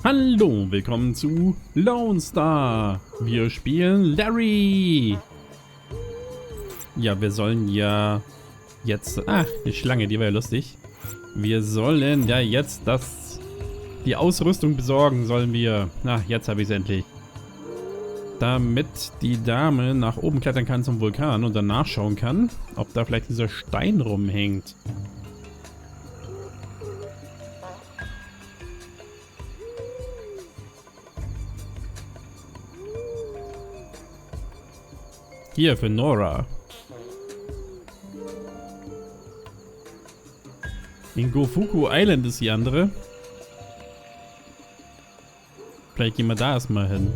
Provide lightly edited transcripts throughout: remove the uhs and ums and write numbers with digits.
Hallo, willkommen zu Lone Star. Wir spielen Larry. Ja, wir sollen ja jetzt... die Schlange, die war ja lustig. Wir sollen ja jetzt die Ausrüstung besorgen, sollen wir. Jetzt habe ich es endlich. Damit die Dame nach oben klettern kann zum Vulkan und dann nachschauen kann, ob da vielleicht dieser Stein rumhängt. Hier für Nora. In Gofuku Island ist die andere. Vielleicht gehen wir da erstmal hin.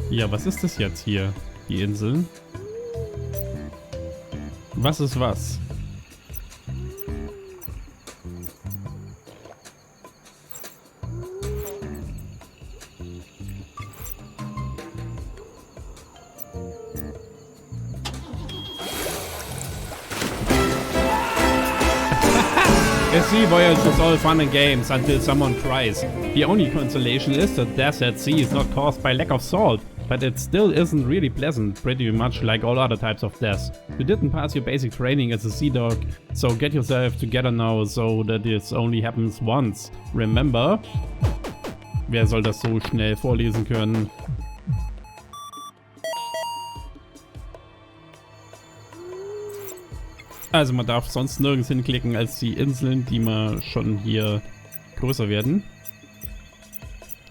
Ja, was ist das jetzt hier? Die Inseln? Was ist was? A sea voyage is all fun and games until someone cries. The only consolation is that death at sea is not caused by lack of salt, but it still isn't really pleasant, pretty much like all other types of death. You didn't pass your basic training as a sea dog, so get yourself together now so that this only happens once. Remember? Wer soll das so schnell vorlesen können? Also man darf sonst nirgends hinklicken als die Inseln, die mal schon hier größer werden.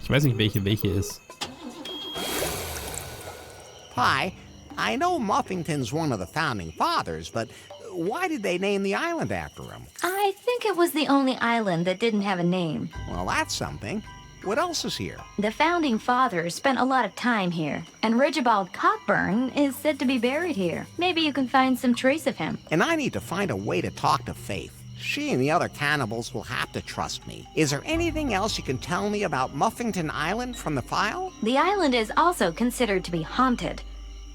Ich weiß nicht, welche ist. Hi, I know Muffington's one of the founding fathers, but why did they name the island after him? I think it was the only island that didn't have a name. Well, that's something. What else is here? The founding fathers spent a lot of time here, and Rigibald Cockburn is said to be buried here. Maybe you can find some trace of him. And I need to find a way to talk to Faith. She and the other cannibals will have to trust me. Is there anything else you can tell me about Muffington Island from the file? The island is also considered to be haunted.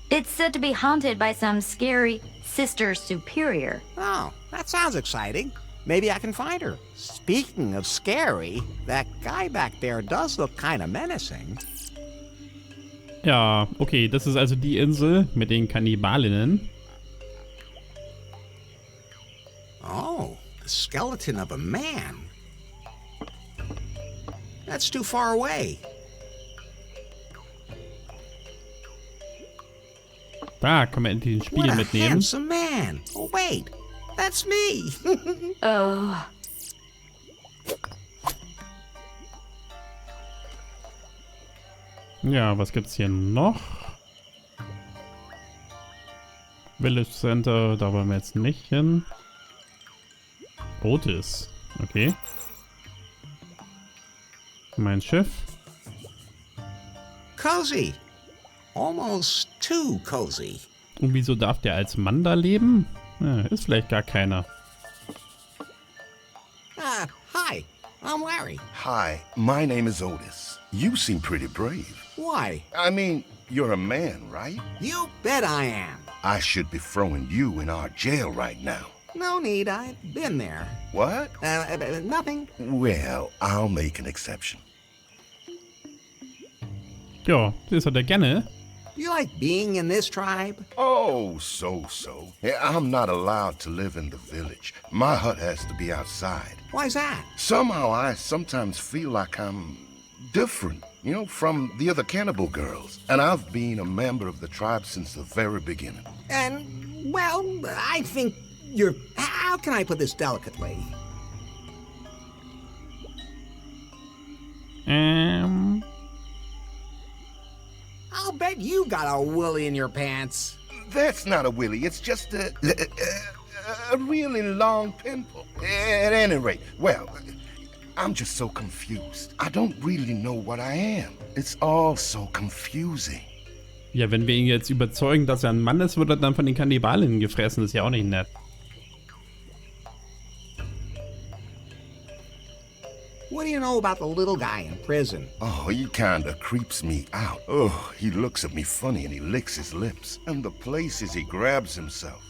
It's said to be haunted by some scary Sister Superior. Oh, that sounds exciting. Maybe I can find her. Speaking of scary, that guy back there does look kind of menacing. Ja, okay, das ist also die Insel mit den Kannibalinnen. Oh, the skeleton of a man. That's too far away. Da können wir endlich den Spiegel What a mitnehmen. handsome man. Oh, wait. That's me. Oh. Ja, was gibt's hier noch? Village Center, da wollen wir jetzt nicht hin. Otis, okay. Mein Schiff. Cozy. Almost too cozy. Und wieso darf der als Mann da leben? Ja, ist vielleicht gar keiner. Hi. I'm Larry. Hi, my name is Otis. You seem pretty brave. Why? I mean, you're a man, right? You bet I am. I should be throwing you in our jail right now. No need. I've been there. What? Nothing. Well, I'll make an exception. Ja, das hat er gerne. You like being in this tribe? Oh, so. I'm not allowed to live in the village. My hut has to be outside. Why's that? Somehow I sometimes feel like I'm different, from the other cannibal girls. And I've been a member of the tribe since the very beginning. And, well, I think you're... How can I put this delicately? I'll bet you got a willy in your pants. That's not a willy, it's just a really long pimple. At any rate, well, I'm just so confused. I don't really know what I am. It's all so confusing. Ja, wenn wir ihn jetzt überzeugen, dass er ein Mann ist, wird er dann von den Kannibalinnen gefressen. Das ist ja auch nicht nett. What do you know about the little guy in prison? Oh, he kinda creeps me out. Oh, he looks at me funny and he licks his lips. And the places he grabs himself.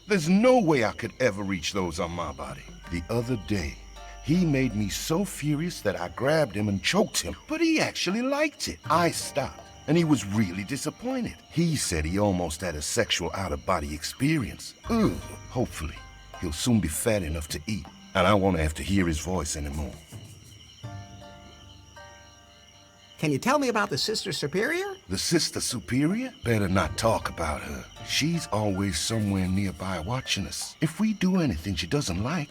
There's no way I could ever reach those on my body. The other day, he made me so furious that I grabbed him and choked him, but he actually liked it. I stopped, and he was really disappointed. He said he almost had a sexual out-of-body experience. Ugh. Hopefully, he'll soon be fat enough to eat, and I won't have to hear his voice anymore. Can you tell me about the Sister Superior? The Sister Superior? Better not talk about her. She's always somewhere nearby watching us. If we do anything she doesn't like,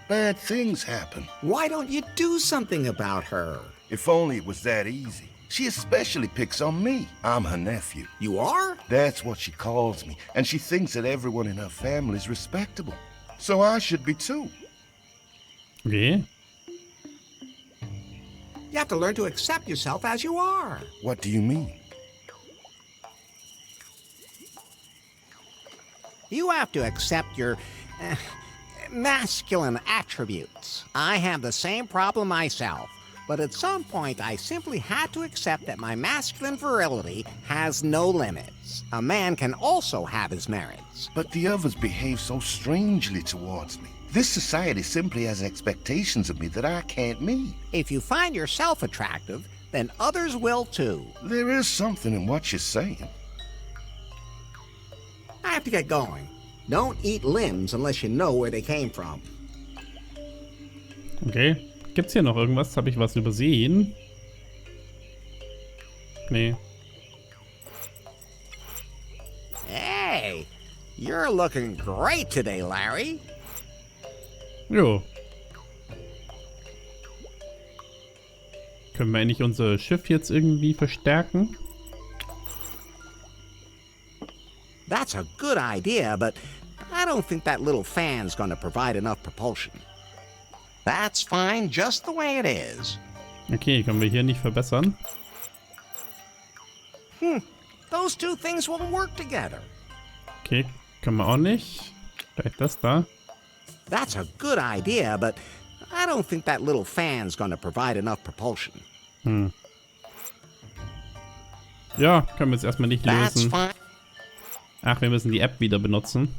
bad things happen. Why don't you do something about her? If only it was that easy. She especially picks on me. I'm her nephew. You are? That's what she calls me, and she thinks that everyone in her family is respectable. So I should be too. Okay. You have to learn to accept yourself as you are. What do you mean? You have to accept your masculine attributes. I have the same problem myself, but at some point I simply had to accept that my masculine virility has no limits. A man can also have his merits. But the others behave so strangely towards me. This society simply has expectations of me that I can't meet. If you find yourself attractive, then others will too. There is something in what you're saying. I have to get going. Don't eat limbs unless you know where they came from. Okay. Gibt's hier noch irgendwas? Habe ich was übersehen? Nee. Hey, you're looking great today, Larry. Jo. Können wir eigentlich unser Schiff jetzt irgendwie verstärken? That's a good idea, but I don't think that little fan's gonna provide enough propulsion. That's fine just the way it is. Okay, können wir hier nicht verbessern? Those two things won't work together. Okay, können wir auch nicht. Vielleicht das da. That's a good idea, but I don't think that little fan's gonna provide enough propulsion. Ja, können wir jetzt erstmal nicht That's lösen. fine. Ach, wir müssen die App wieder benutzen.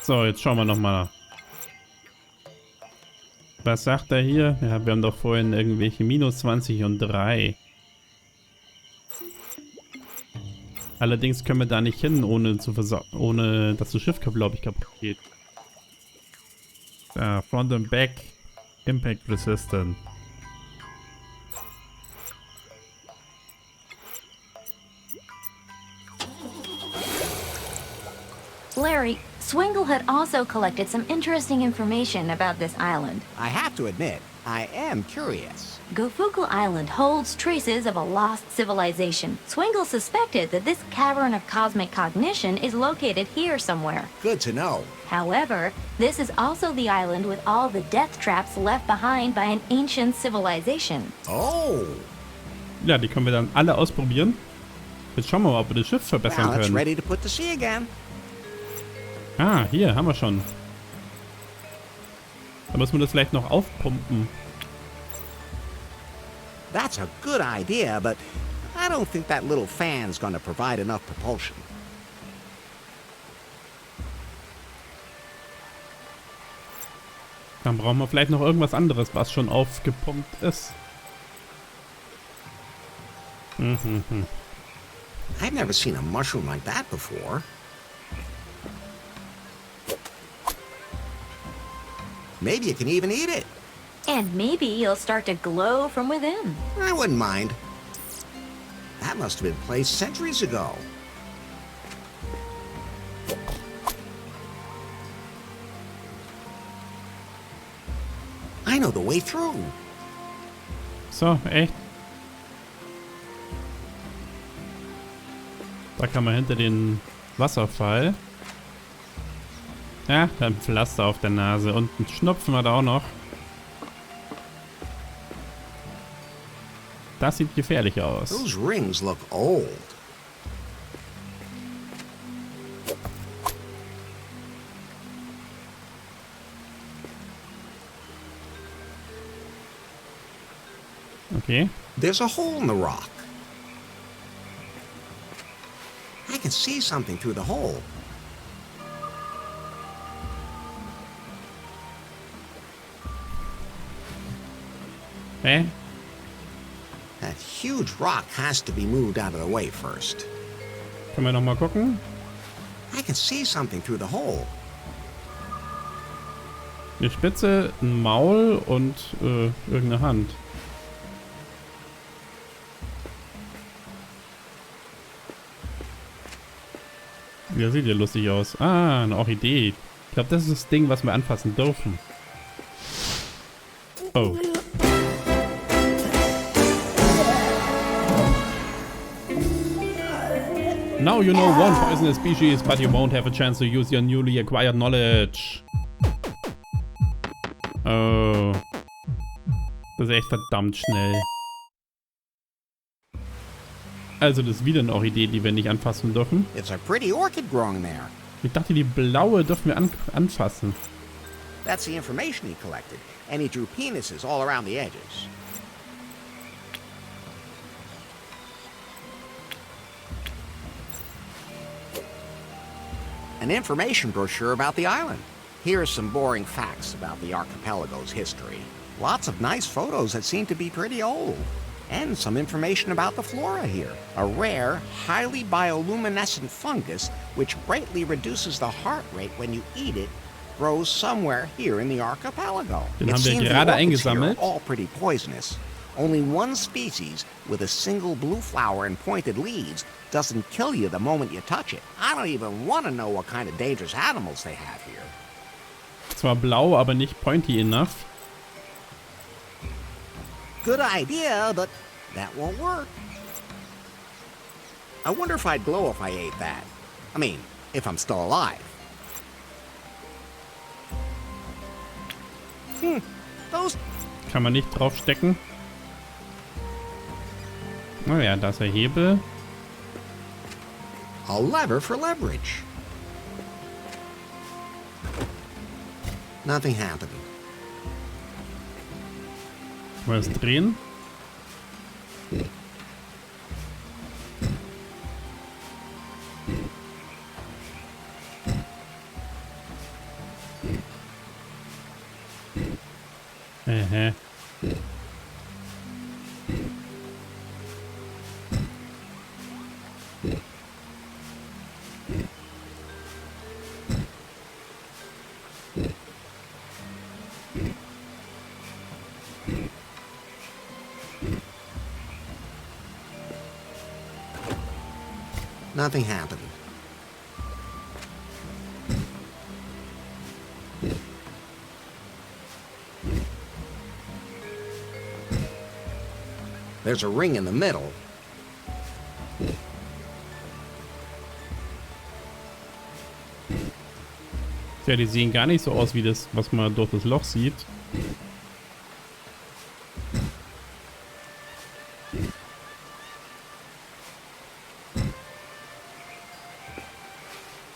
So, jetzt schauen wir nochmal. Was sagt er hier? Ja, wir haben doch vorhin irgendwelche minus 20 und 3. Allerdings können wir da nicht hin, ohne dass das Schiff, glaube ich, kaputt geht. Ja, Front and Back, Impact Resistant. Larry, Swingle had also collected some interesting information about this island. I have to admit, I am curious. Gofuku Island holds traces of a lost civilization. Swingle suspected that this cavern of cosmic cognition is located here somewhere. Good to know. However, this is also the island with all the death traps left behind by an ancient civilization. Oh. Ja, die können wir dann alle ausprobieren. Jetzt schauen wir mal, ob wir das Schiff verbessern Now it's können. ready to put to sea again. Ah, hier haben wir schon. Da müssen wir das vielleicht noch aufpumpen. That's a good idea, but I don't think that little fan's gonna provide enough propulsion. Dann brauchen wir vielleicht noch irgendwas anderes, was schon aufgepumpt ist. I've never seen a mushroom like that before. Maybe you can even eat it. And maybe you'll start to glow from within. I wouldn't mind. That must have been placed centuries ago. I know the way through. So, echt? Da kann man hinter den Wasserfall. Ja, ein Pflaster auf der Nase und einen Schnupfen hat er auch noch. Das sieht gefährlich aus. Those rings look old. Okay. There's a hole in the rock. I can see something through the hole. Hä? That huge rock has to be moved out of the way first. Können wir noch mal gucken? I can see something through the hole. Eine Spitze, ein Maul und irgendeine Hand. Ja, sieht ja lustig aus. Ah, eine Orchidee. Ich glaube, das ist das Ding, was wir anfassen dürfen. Oh. Now you know one poisonous species, but you won't have a chance to use your newly acquired knowledge. Oh. Das ist echt verdammt schnell. Also das ist wieder eine Orchidee, die wir nicht anfassen dürfen. It's a pretty orchid growing there. Ich dachte, die blaue dürfen wir anfassen. That's the information he collected, and he drew penises all around the edges. An information brochure about the island. Here are some boring facts about the archipelago's history. Lots of nice photos that seem to be pretty old. And some information about the flora here. A rare, highly bioluminescent fungus which greatly reduces the heart rate when you eat it grows somewhere here in the archipelago. Den It haben wir seems the gerade orchids here are eingesammelt. all pretty poisonous. Only one species with a single blue flower and pointed leaves doesn't kill you the moment you touch it. I don't even want to know what kind of dangerous animals they have here. Zwar blau, aber nicht pointy enough. Good idea, but that won't work. I wonder if I'd glow if I ate that. I mean, if I'm still alive. Those... Kann man nicht draufstecken. Naja, da ist der Hebel. A lever for leverage. Nothing happened. Mal das drehen. Nothing happened. There's a ring in the middle. Ja, die sehen gar nicht so aus wie das, was man durch das Loch sieht.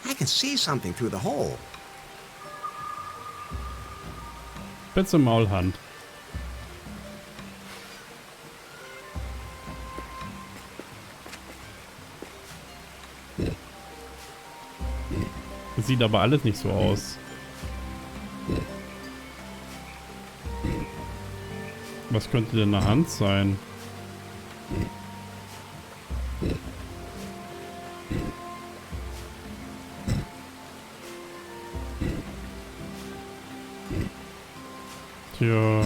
I can see something through the hole. Spitze Maulhand. Das sieht aber alles nicht so aus. Was könnte denn eine Hand sein? Tja.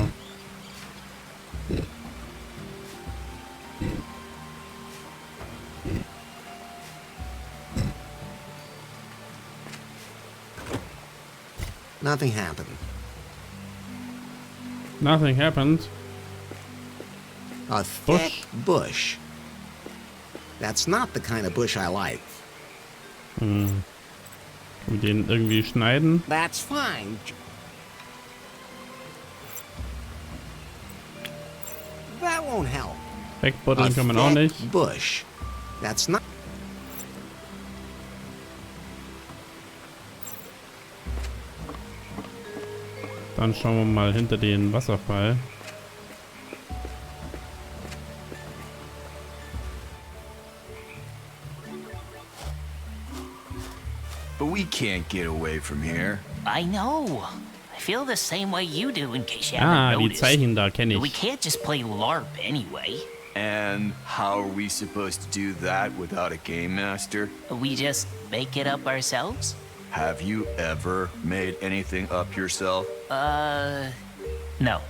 Nothing happened. Nothing happened. A thick bush. That's not the kind of bush I like. Können wir den irgendwie schneiden? That's fine. That won't help. Wegbuddeln kann man auch nicht. Bush. That's not. Dann schauen wir mal hinter den Wasserfall. but we can't get away from here. I know. I feel the same way you do in case you Ah, haven't die noticed. Zeichen da kenne We ich. can't just play LARP anyway. And how are we supposed to do that without a game master? We just make it up ourselves? Have you ever made anything up yourself? No.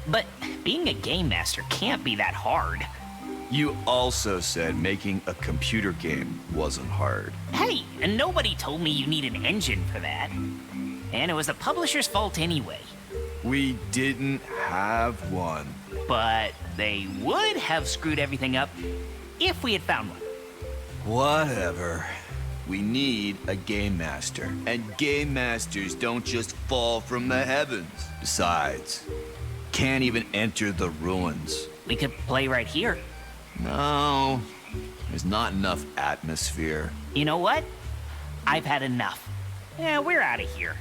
But being a game master can't be that hard. You also said making a computer game wasn't hard. Hey, and nobody told me you need an engine for that. And it was the publisher's fault anyway. We didn't have one. But they would have screwed everything up if we had found one. Whatever. We need a game master. And game masters don't just fall from the heavens. Besides, can't even enter the ruins. We could play right here. No, there's not enough atmosphere. You know what? I've had enough. Yeah, we're out of here.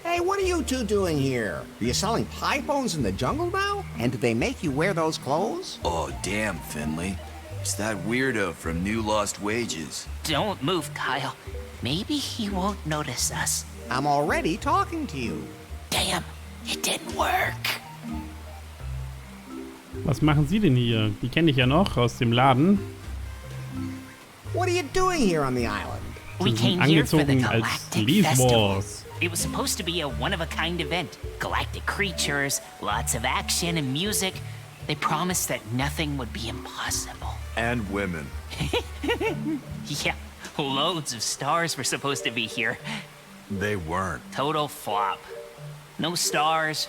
Hey, what are you two doing here? Are you selling pie bones in the jungle now? And did they make you wear those clothes? Oh, damn, Finley. It's that weirdo from New Lost Wages. Don't move, Kyle. Maybe he won't notice us. I'm already talking to you. Damn, it didn't work. Was machen Sie denn hier? Die kenne ich ja noch aus dem Laden. What are you doing here on the island? We Sie sind came here for the angezogen als Galactic Leaf Festival. Wars. It was supposed to be a one-of-a-kind event. Galactic creatures, lots of action and music. They promised that nothing would be impossible. And women. Yeah, loads of stars were supposed to be here. They weren't. Total flop. No stars.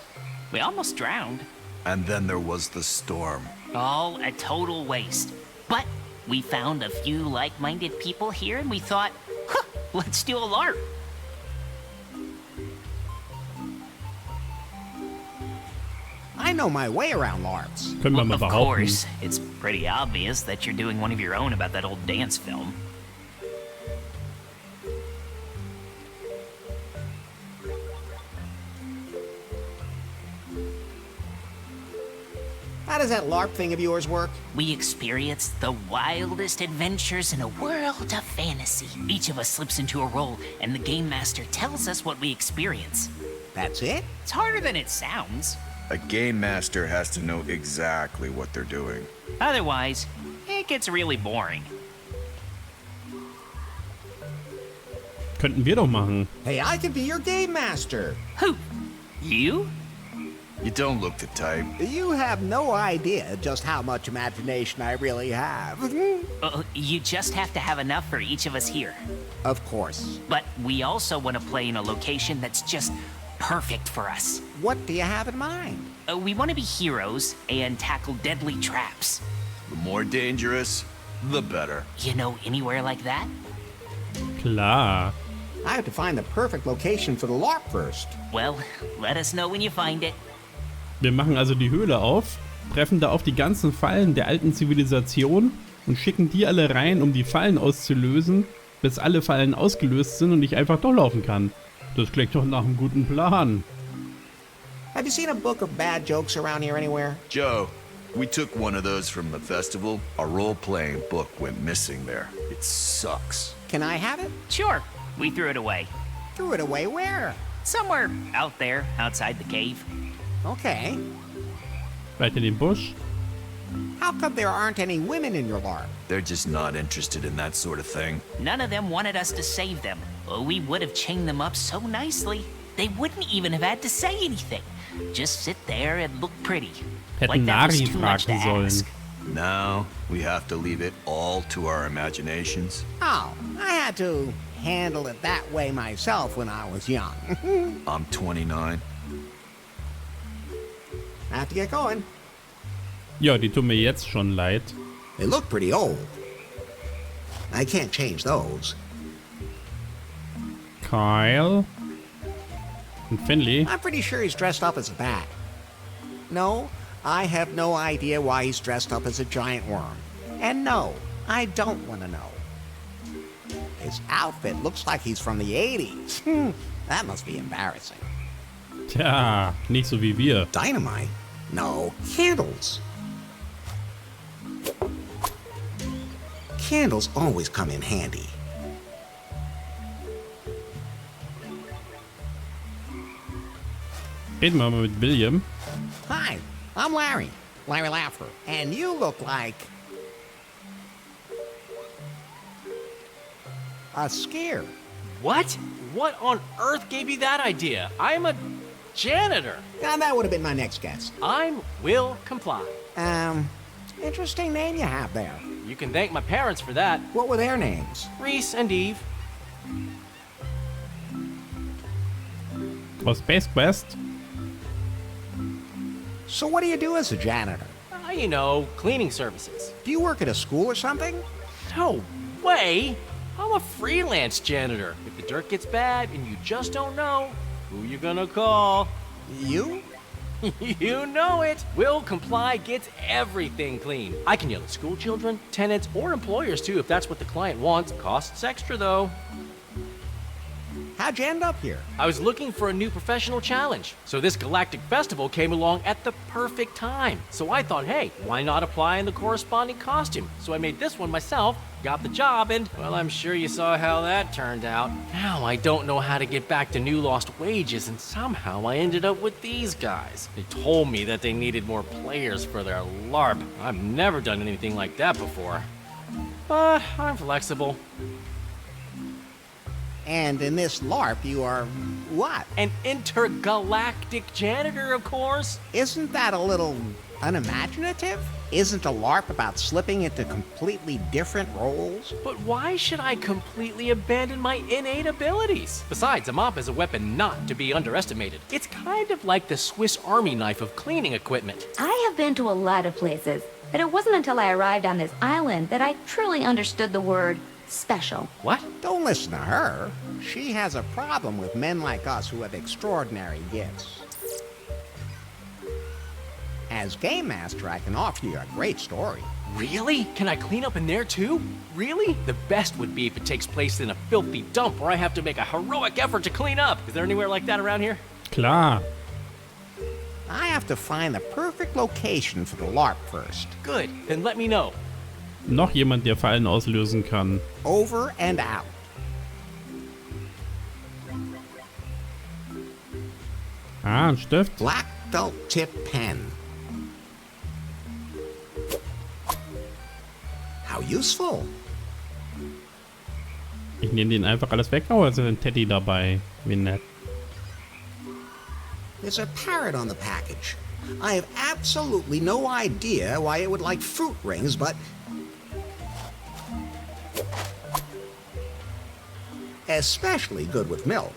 We almost drowned. And then there was the storm. All a total waste. But we found a few like-minded people here and we thought, huh, let's do a LARP. I know my way around LARPs. Können wir mal Of behaupten. course, it's pretty obvious that you're doing one of your own about that old dance film. How does that LARP thing of yours work? We experienced the wildest adventures in a world of fantasy. Each of us slips into a role, and the game master tells us what we experience. That's it? It's harder than it sounds. A game master has to know exactly what they're doing. Otherwise, it gets really boring. Könnten wir doch machen. Hey, I can be your game master. Who? You? You don't look the type. You have no idea just how much imagination I really have. You just have to have enough for each of us here. Of course. But we also want to play in a location that's just perfect for us. What do you have in mind? We want to be heroes and tackle deadly traps. The more dangerous, the better. You know anywhere like that? Klar. I have to find the perfect location for the LARP first. Well, let us know when you find it. Wir machen also die Höhle auf, treffen da auf die ganzen Fallen der alten Zivilisation und schicken die alle rein, um die Fallen auszulösen, bis alle Fallen ausgelöst sind und ich einfach durchlaufen kann. Das klingt doch nach einem guten Plan. Have you seen a book of bad jokes around here anywhere? Joe, we took one of those from the festival. Our role-playing book went missing there. It sucks. Can I have it? Sure, we threw it away. Threw it away where? Somewhere out there, outside the cave. Okay. Weiter in den Busch. How come there aren't any women in your LARP? They're just not interested in that sort of thing. None of them wanted us to save them. We would have chained them up so nicely, they wouldn't even have had to say anything. Just sit there and look pretty. Hätten that was Nari too much to fragen sollen. ask. Now, we have to leave it all to our imaginations. Oh, I had to handle it that way myself when I was young. I'm 29. I have to get going. Ja, die tun mir jetzt schon leid. They look pretty old. I can't change those. Kyle. Und Finley. I'm pretty sure he's dressed up as a bat. No, I have no idea why he's dressed up as a giant worm. And no, I don't want to know. His outfit looks like he's from the 80s. That must be embarrassing. Tja, nicht so wie wir. Dynamite? No, candles. Candles always come in handy. Reden wir mal mit William. Hi, I'm Larry. Larry Laffer. And you look like... a skier. What? What on earth gave you that idea? I'm a janitor. Now, that would have been my next guess. I'm will comply. Interesting name you have there. You can thank my parents for that. What were their names? Reese and Eve. Aus Space Quest. So what do you do as a janitor? You know, cleaning services. Do you work at a school or something? No way! I'm a freelance janitor. If the dirt gets bad and you just don't know, who you gonna call? You? You know it! Will Comply gets everything clean. I can yell at school children, tenants, or employers too if that's what the client wants. Costs extra though. How'd you end up here? I was looking for a new professional challenge, so this galactic festival came along at the perfect time. So I thought, hey, why not apply in the corresponding costume? So I made this one myself, got the job, and, well, I'm sure you saw how that turned out. Now I don't know how to get back to new lost wages, and somehow I ended up with these guys. They told me that they needed more players for their LARP. I've never done anything like that before. But I'm flexible. And in this LARP, you are what? An intergalactic janitor, of course. Isn't that a little unimaginative? Isn't a LARP about slipping into completely different roles? But why should I completely abandon my innate abilities? Besides, a mop is a weapon not to be underestimated. It's kind of like the Swiss Army knife of cleaning equipment. I have been to a lot of places, but it wasn't until I arrived on this island that I truly understood the word special. What? Don't listen to her. She has a problem with men like us who have extraordinary gifts. As game master, I can offer you a great story. Really? Can I clean up in there too? Really? The best would be if it takes place in a filthy dump where I have to make a heroic effort to clean up. Is there anywhere like that around here? Klar. I have to find the perfect location for the LARP first. Good. Then let me know. Noch jemand, der Fallen auslösen kann. Over and out. Ah, ein Stift. Black felt tip pen. How useful. Ich nehme den einfach alles weg. Oh, ist ein Teddy dabei. Wie nett. There's a parrot on the package. I have absolutely no idea why it would like fruit rings, but... especially good with milk.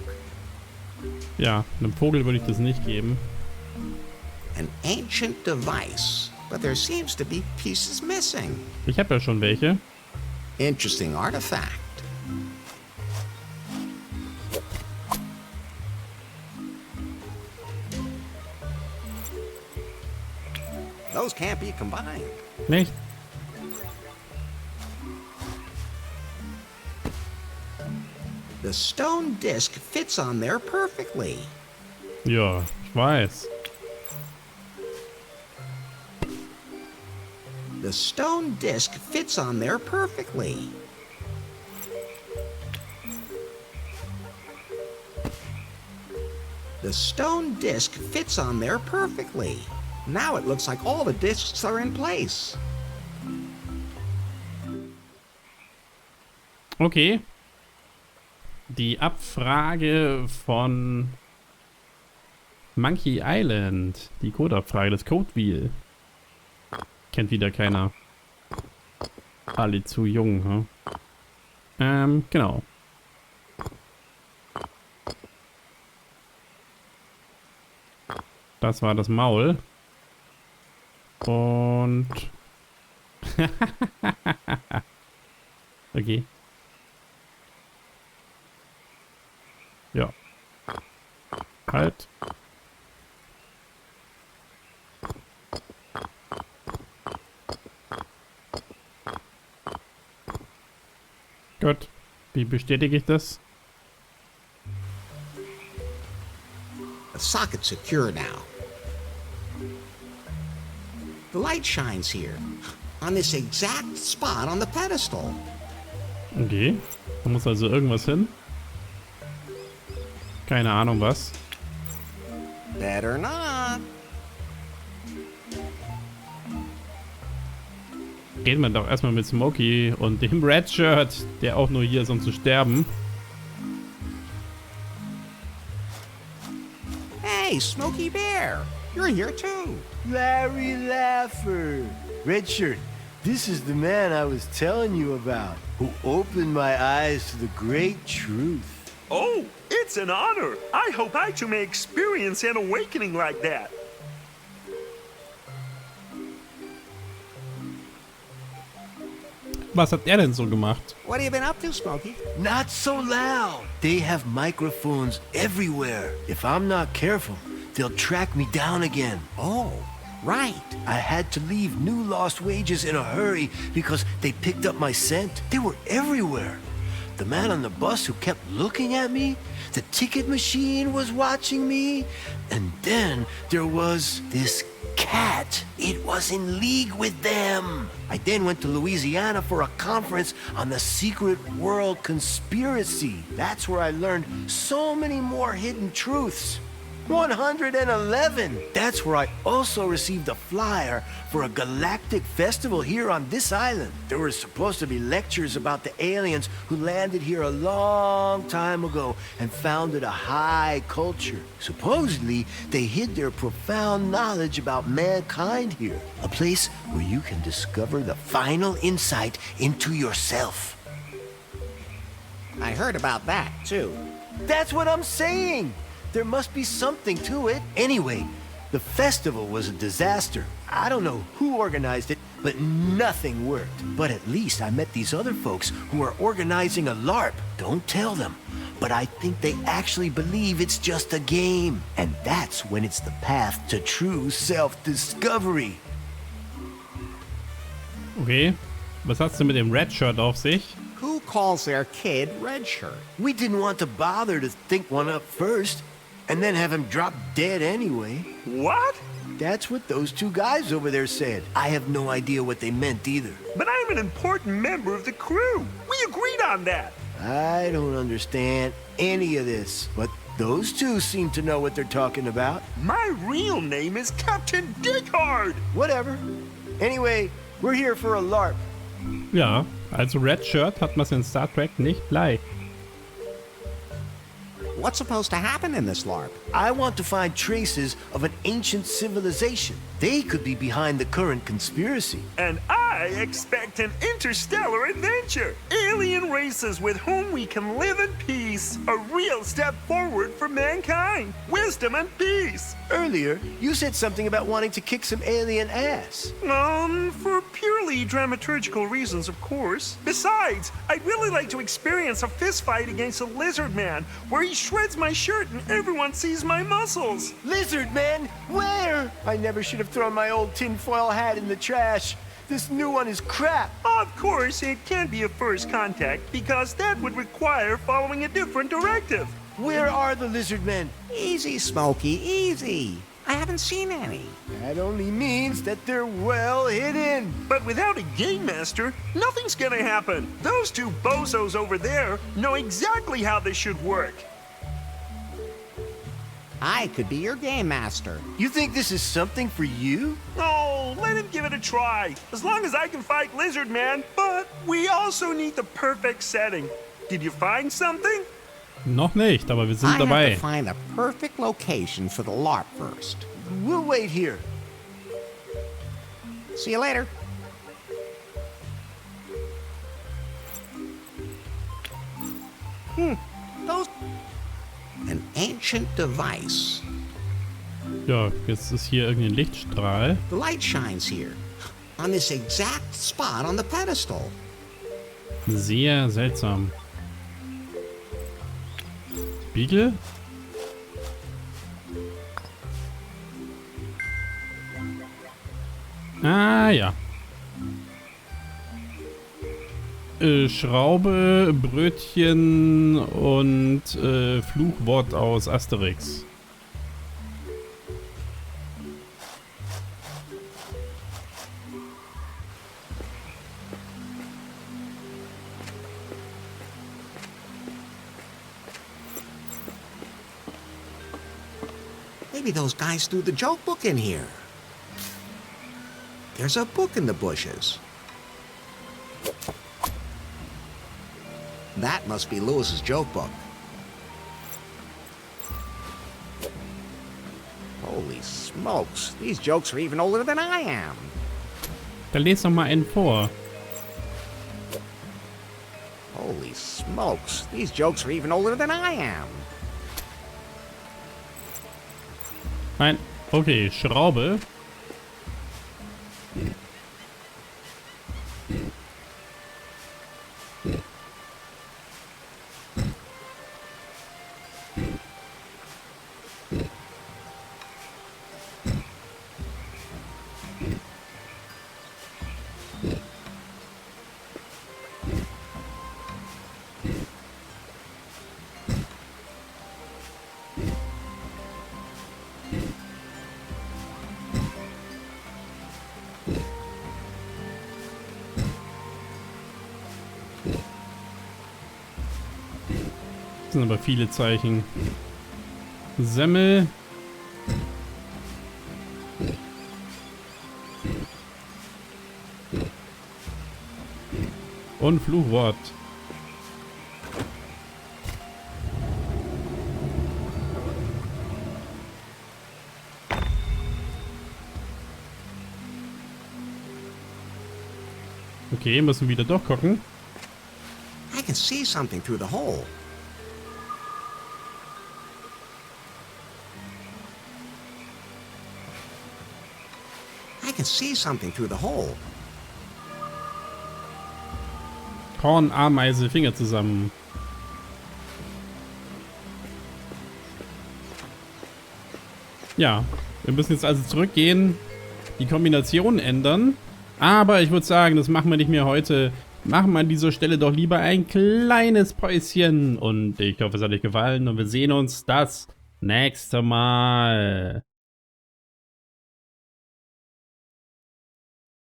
Ja, einem Vogel würde ich das nicht geben. An ancient device, but there seems to be pieces missing. Ich habe ja schon welche. Interesting artifact. Those can't be combined. Nicht? The stone disc fits on there perfectly. Ja, ich weiß. The stone disc fits on there perfectly. The stone disc fits on there perfectly. Now it looks like all the discs are in place. Okay. Die Abfrage von Monkey Island. Die Codeabfrage, das Code Wheel. Kennt wieder keiner. Alle zu jung, hm? Genau. Das war das Maul. Und... okay. Ja. Halt. Gut. Wie bestätige ich das? The socket's secure now. The light shines here, on this exact spot on the pedestal. Okay. Da muss also irgendwas hin. Keine Ahnung was. Better not. Reden wir doch erstmal mit Smokey und dem Red Shirt, der auch nur hier ist, um zu sterben. Hey, Smokey Bear, you're here too. Larry Laffer. Red Shirt, this is the man I was telling you about, who opened my eyes to the great truth. Oh, it's an honor. I hope I too may experience an awakening like that. Was hat er denn so gemacht? What have you been up to, Smokey? Not so loud. They have microphones everywhere. If I'm not careful, they'll track me down again. Oh, right. I had to leave New Lost Wages in a hurry because they picked up my scent. They were everywhere. The man on the bus who kept looking at me, the ticket machine was watching me, and then there was this cat. It was in league with them. I then went to Louisiana for a conference on the secret world conspiracy. That's where I learned so many more hidden truths. 111! That's where I also received a flyer for a galactic festival here on this island. There were supposed to be lectures about the aliens who landed here a long time ago and founded a high culture. Supposedly, they hid their profound knowledge about mankind here. A place where you can discover the final insight into yourself. I heard about that too. That's what I'm saying! There must be something to it. Anyway, the festival was a disaster. I don't know who organized it, but nothing worked. But at least I met these other folks who are organizing a LARP. Don't tell them. But I think they actually believe it's just a game. And that's when it's the path to true self-discovery. Okay, was hat's denn mit dem Red Shirt auf sich? Who calls their kid Red Shirt? We didn't want to bother to think one up first, and then have him drop dead anyway. What? That's what those two guys over there said. I have no idea what they meant either. But I'm an important member of the crew. We agreed on that. I don't understand any of this, but those two seem to know what they're talking about. My real name is Captain Dickhard. Whatever. Anyway, we're here for a LARP. Ja, also Red Shirt hat man in Star Trek nicht leicht. What's supposed to happen in this LARP? I want to find traces of an ancient civilization. They could be behind the current conspiracy. And I expect an interstellar adventure. Alien races with whom we can live in peace. A real step forward for mankind. Wisdom and peace. Earlier, you said something about wanting to kick some alien ass. For purely dramaturgical reasons, of course. Besides, I'd really like to experience a fistfight against a lizard man, where he shreds my shirt and everyone sees my muscles. Lizard man, where? I never should have thrown my old tinfoil hat in the trash. This new one is crap. Of course, it can't be a first contact, because that would require following a different directive. Where are the lizard men? Easy, Smokey, easy. I haven't seen any. That only means that they're well hidden. But without a game master, nothing's gonna happen. Those two bozos over there know exactly how this should work. I could be your game master. You think this is something for you? Oh, let him give it a try. As long as I can fight Lizard Man. But we also need the perfect setting. Did you find something? Noch nicht, aber wir sind I have dabei. to find the perfect location for the LARP first. We'll wait here. See you later. Those... An ancient device. Ja, jetzt ist hier irgendein Lichtstrahl. The light shines here. On this exact spot on the pedestal. Sehr seltsam. Spiegel? Ah, ja. Schraube, Brötchen und Fluchwort aus Asterix. They Maybe those guys threw the joke book in here. There's a book in the bushes. That must be Lewis's joke book. Holy smokes, these jokes are even older than I am. Dann lest doch mal einen vor. Holy smokes, these jokes are even older than I am. Nein, okay, Schraube. Das sind aber viele Zeichen. Semmel. Und Fluchwort. Okay, müssen wieder doch gucken. I can see something through the hole. I can see something through the hole. Korn, Ameise, Finger zusammen. Ja, wir müssen jetzt also zurückgehen, die Kombination ändern. Aber ich würde sagen, das machen wir nicht mehr heute. Machen wir an dieser Stelle doch lieber ein kleines Päuschen. Und ich hoffe, es hat euch gefallen. Und wir sehen uns das nächste Mal.